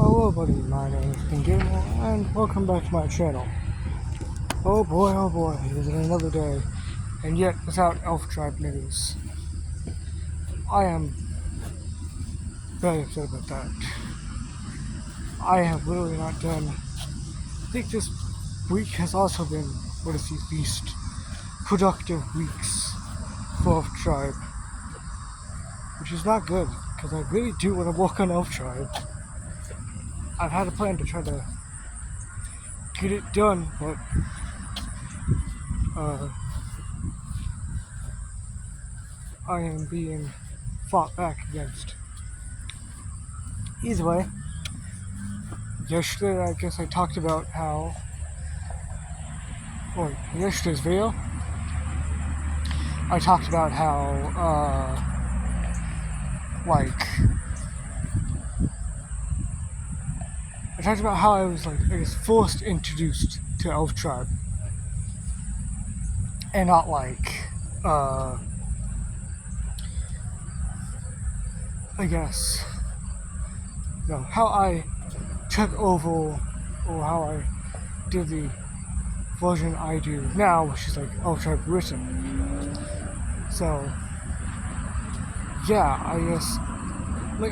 Hello buddy, my name is King Gamer, and welcome back to my channel. Oh boy, it is another day, and yet without Elf Tribe news. I am very upset about that. I have literally not done, I think this week has also been one of the least productive weeks for Elf Tribe, which is not good, because I really do want to work on Elf Tribe. I've had a plan to try to get it done, but I am being fought back against. Either way, yesterday I guess I talked about how, or yesterday's video, I talked about how, I talked about how I was forced introduced to Elf Tribe. And not I guess, how I took over, or how I did the version I do now, which is Elf Tribe written. So, yeah, I guess,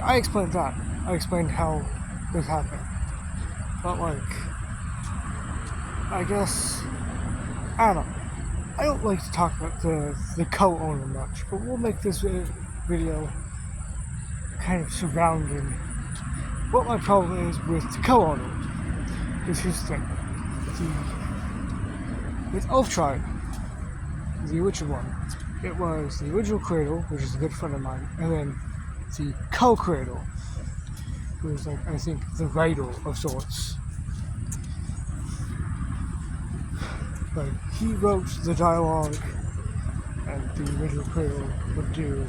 I explained that. I explained how this happened. But I guess, I don't know. I don't like to talk about the co-owner much, but we'll make this video kind of surrounding what my problem is with the co-owner. Because here's the thing. With Elf Tribe, the original one, it was the original Cradle, which is a good friend of mine, and then the co-Cradle, who was I think the writer of sorts. He wrote the dialogue, and the original Cradle would do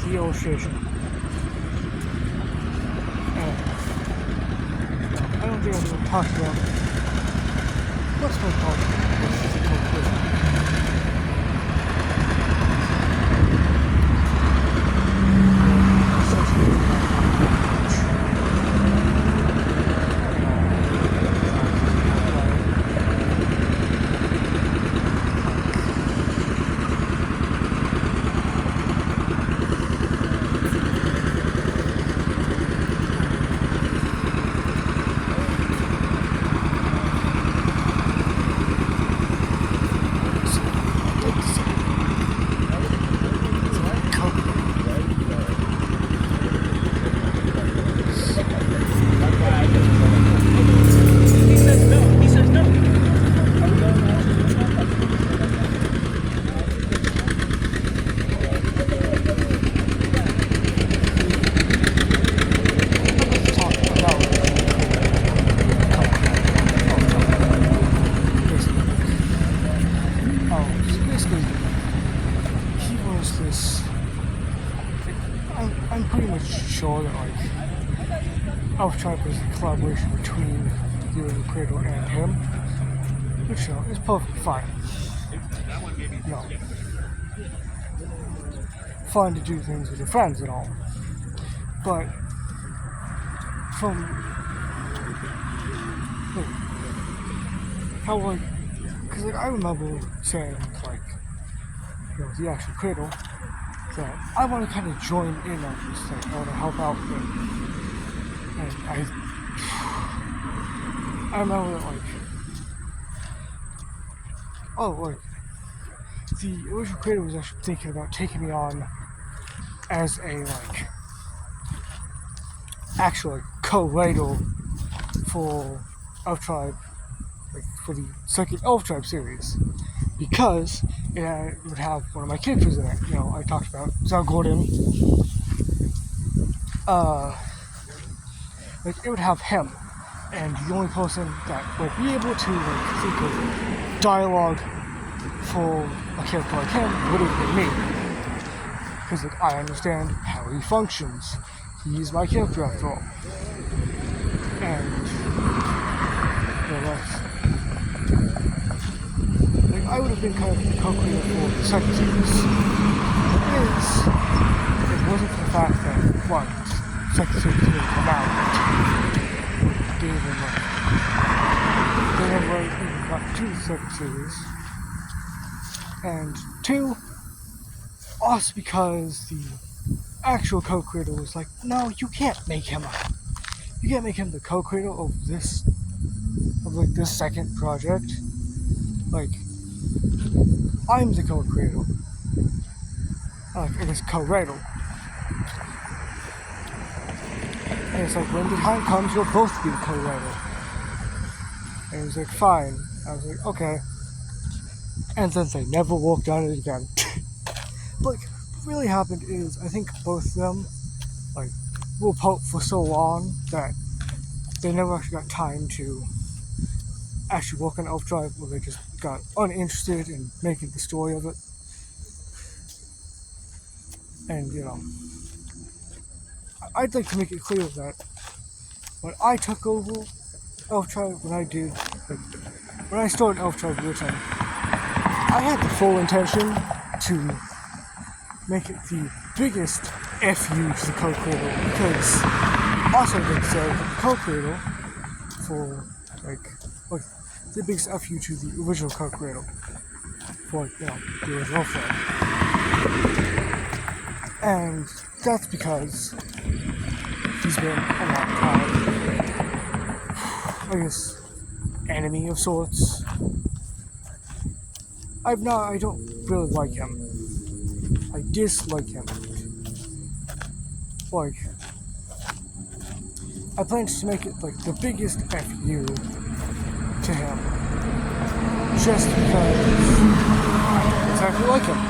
the illustration. And I don't think I'm going to talk about what's my problem with the co-Cradle. I'm pretty much sure that Elf Tribe is a collaboration between you and the Cradle and him, which is perfectly fine. Fun to do things with your friends and all, but from how because I remember saying the actual Cradle. So I want to kind of join in on this thing. I want to help out with it. And I remember the original creator was actually thinking about taking me on as a actual co-writer for Elf Tribe, for the second Elf Tribe series. Because it would have one of my characters in it. I talked about Zell Gordon. It would have him, and the only person that would be able to think of dialogue for a character like him would have been me. Because I understand how he functions. He's my character after all. And that's. I would have been kind of co-creator for the second series. It wasn't for the fact one second series didn't come out. Didn't even they never even got to the second series. And two, also because the actual co-creator was like, no, you can't make him the co-creator of this second project. Like, I'm the co-creator. I guess co-writer. And it's like, when the time comes, you'll both be the co-writer. And he was like, fine. I was like, okay. And then they never walked on it again. Like, what really happened is, I think both of them, like, were pulp for so long that they never actually got time to actually work on Elf Drive, where they just got uninterested in making the story of it. And, you know, I'd like to make it clear that when I took over Elf Tribe, when I started Elf Tribe Written, I had the full intention to make it the biggest FU to the co-creator, because also they said that the co-creator for like the biggest FU to the original co-creator for the original film. And that's because he's been a long time, I guess, enemy of sorts. I don't really like him. I dislike him. Like, I plan to make it like the biggest FU to him, just because I don't exactly like him.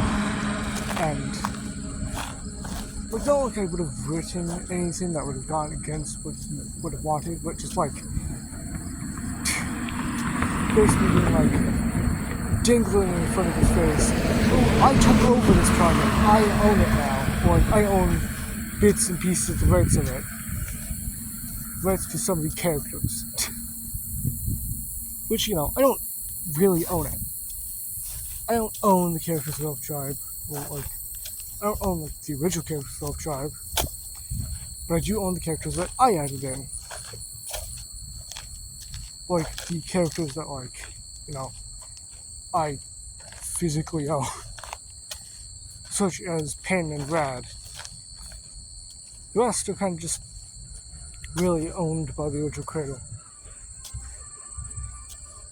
And like, not like I would have written anything that would have gone against what he would have wanted, but just like basically being like dangling in front of his face. Oh, I took over this project. I own it now. Or I own bits and pieces of the rights of it. Rights to some of the characters. Which, I don't really own it. I don't own the characters of Elf Tribe. Or like, I don't own like the original characters of Elf Tribe. But I do own the characters that I added in. Like the characters that I physically own. Such as Pen and Rad. The rest are kind of just really owned by the original creator.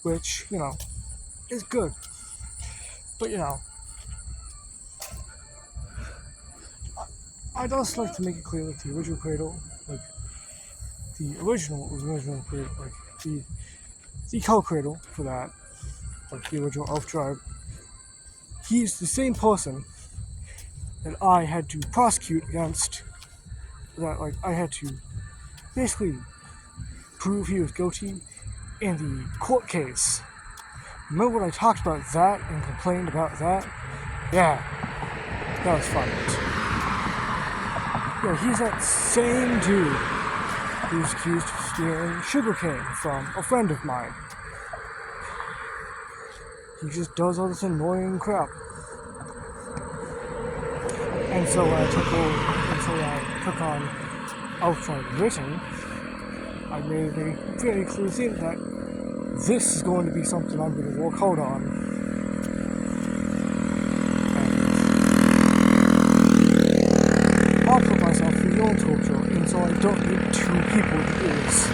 Which, is good. But, I'd also like to make it clear that the original creator, like, the original creator, like, the co-creator for that, like, the original Elf Tribe, he's the same person that I had to prosecute against, that, like, I had to basically prove he was guilty in the court case. Remember when I talked about that and complained about that? Yeah, that was fun. Yeah, he's that same dude who's accused of stealing sugarcane from a friend of mine. He just does all this annoying crap. And so when I took on Elf Tribe Written, I made a very clear thing that this is going to be something I'm going to work hard on. And I'll put myself through your torture, and so I don't need two people to do this.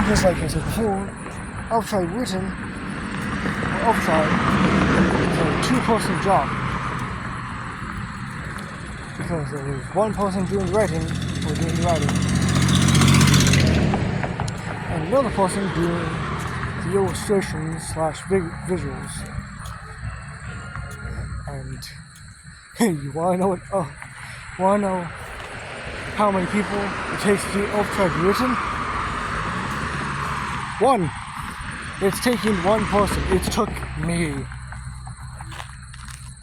Because like I said before, Elf Tribe Written, or Elf Tribe, is a two-person job. Because there is one person doing writing, or doing the writing, and another person doing the illustrations / visuals. And hey, you wanna know how many people it takes to do Elf Tribe Written? One. It's taking one person. It took me.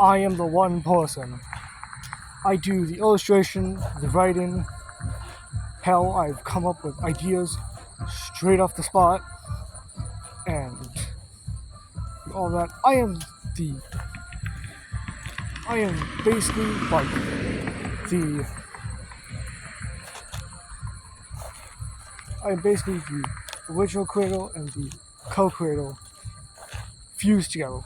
I am the one person. I do the illustration, the writing. Hell, I've come up with ideas straight off the spot, and all that. I am basically like the I'm basically the original Cradle and the co-Cradle fused together.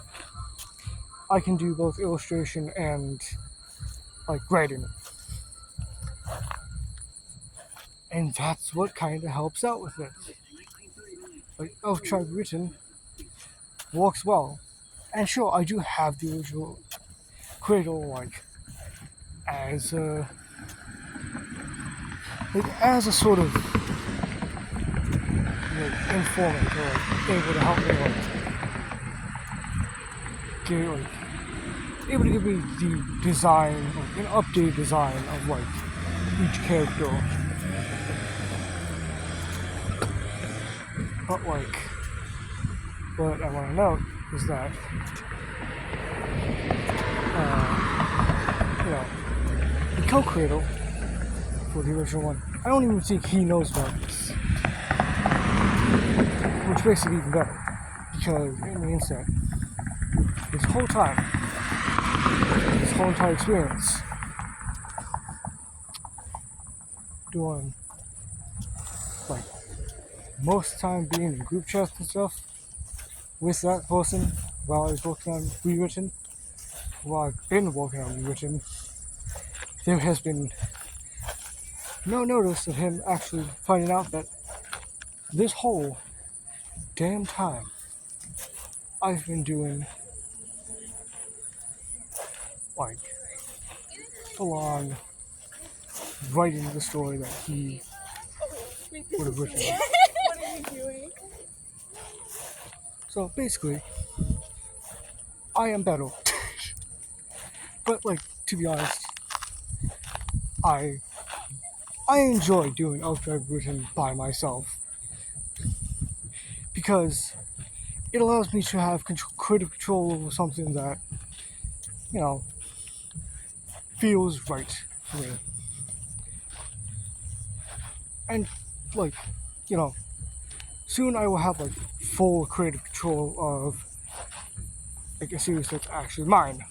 I can do both illustration and like writing, and that's what kind of helps out with it. Like Elf Tribe Written works well, and sure, I do have the original Cradle as a as a sort of informant or able to help me able to give me the design, an updated design of each character. But what I want to note is that the co-Cradle for the original one, I don't even think he knows about this, which makes it even better because it means that this whole entire experience, doing most of the time being in group chats and stuff with that person while I was working on Rewritten, while I've been working on Rewritten, there has been no notice of him actually finding out that this whole damn time I've been doing full on writing the story that he would have written. What are you doing? So basically, I am better. But to be honest, I enjoy doing Elf Tribe Written by myself because it allows me to have creative control over something that, feels right for me. And soon I will have full creative control of a series that's actually mine.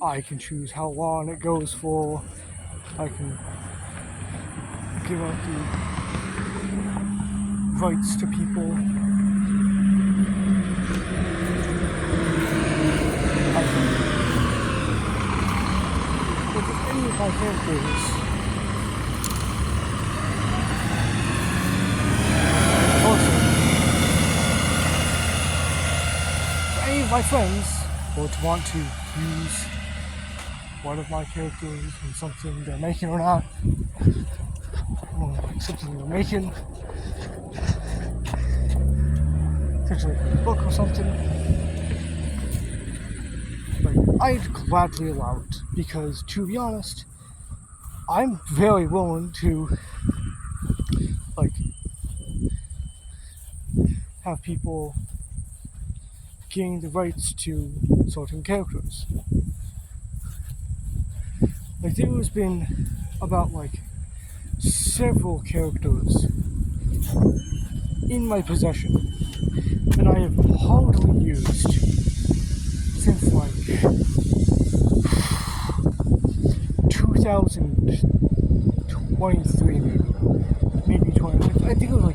I can choose how long it goes for. I can give up the rights to people. I can look at any of my characters. Any of my friends would want to use one of my characters in something they're making or not, or something they're making, such a book or something, I'd gladly allow it because, to be honest, I'm very willing to have people gain the rights to certain characters. There has been about several characters in my possession that I have hardly used since 2023 maybe 20. I think it was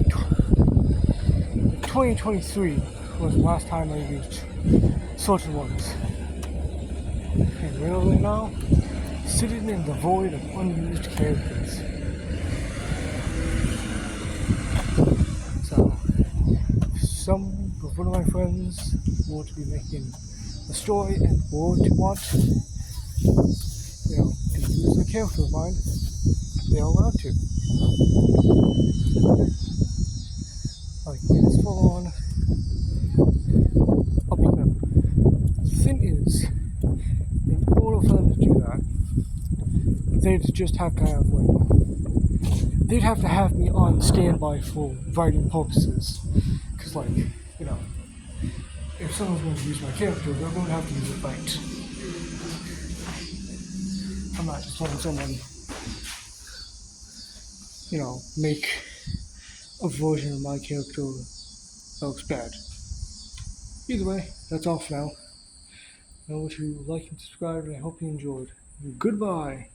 2023 was the last time I used certain ones. And really now, sitting in the void of unused characters. So, if one of my friends were to be making a story and were to want to use a character of mine, they're allowed to. It's full on up to them. The thing is, in order for them to do that, they'd just have to have they'd have to have me on standby for writing purposes. Because if someone's going to use my character, they're going to have to use it right. I'm not just letting someone, make a version of my character that looks bad. Either way, that's all for now. Remember to like and subscribe, and I hope you enjoyed. Goodbye.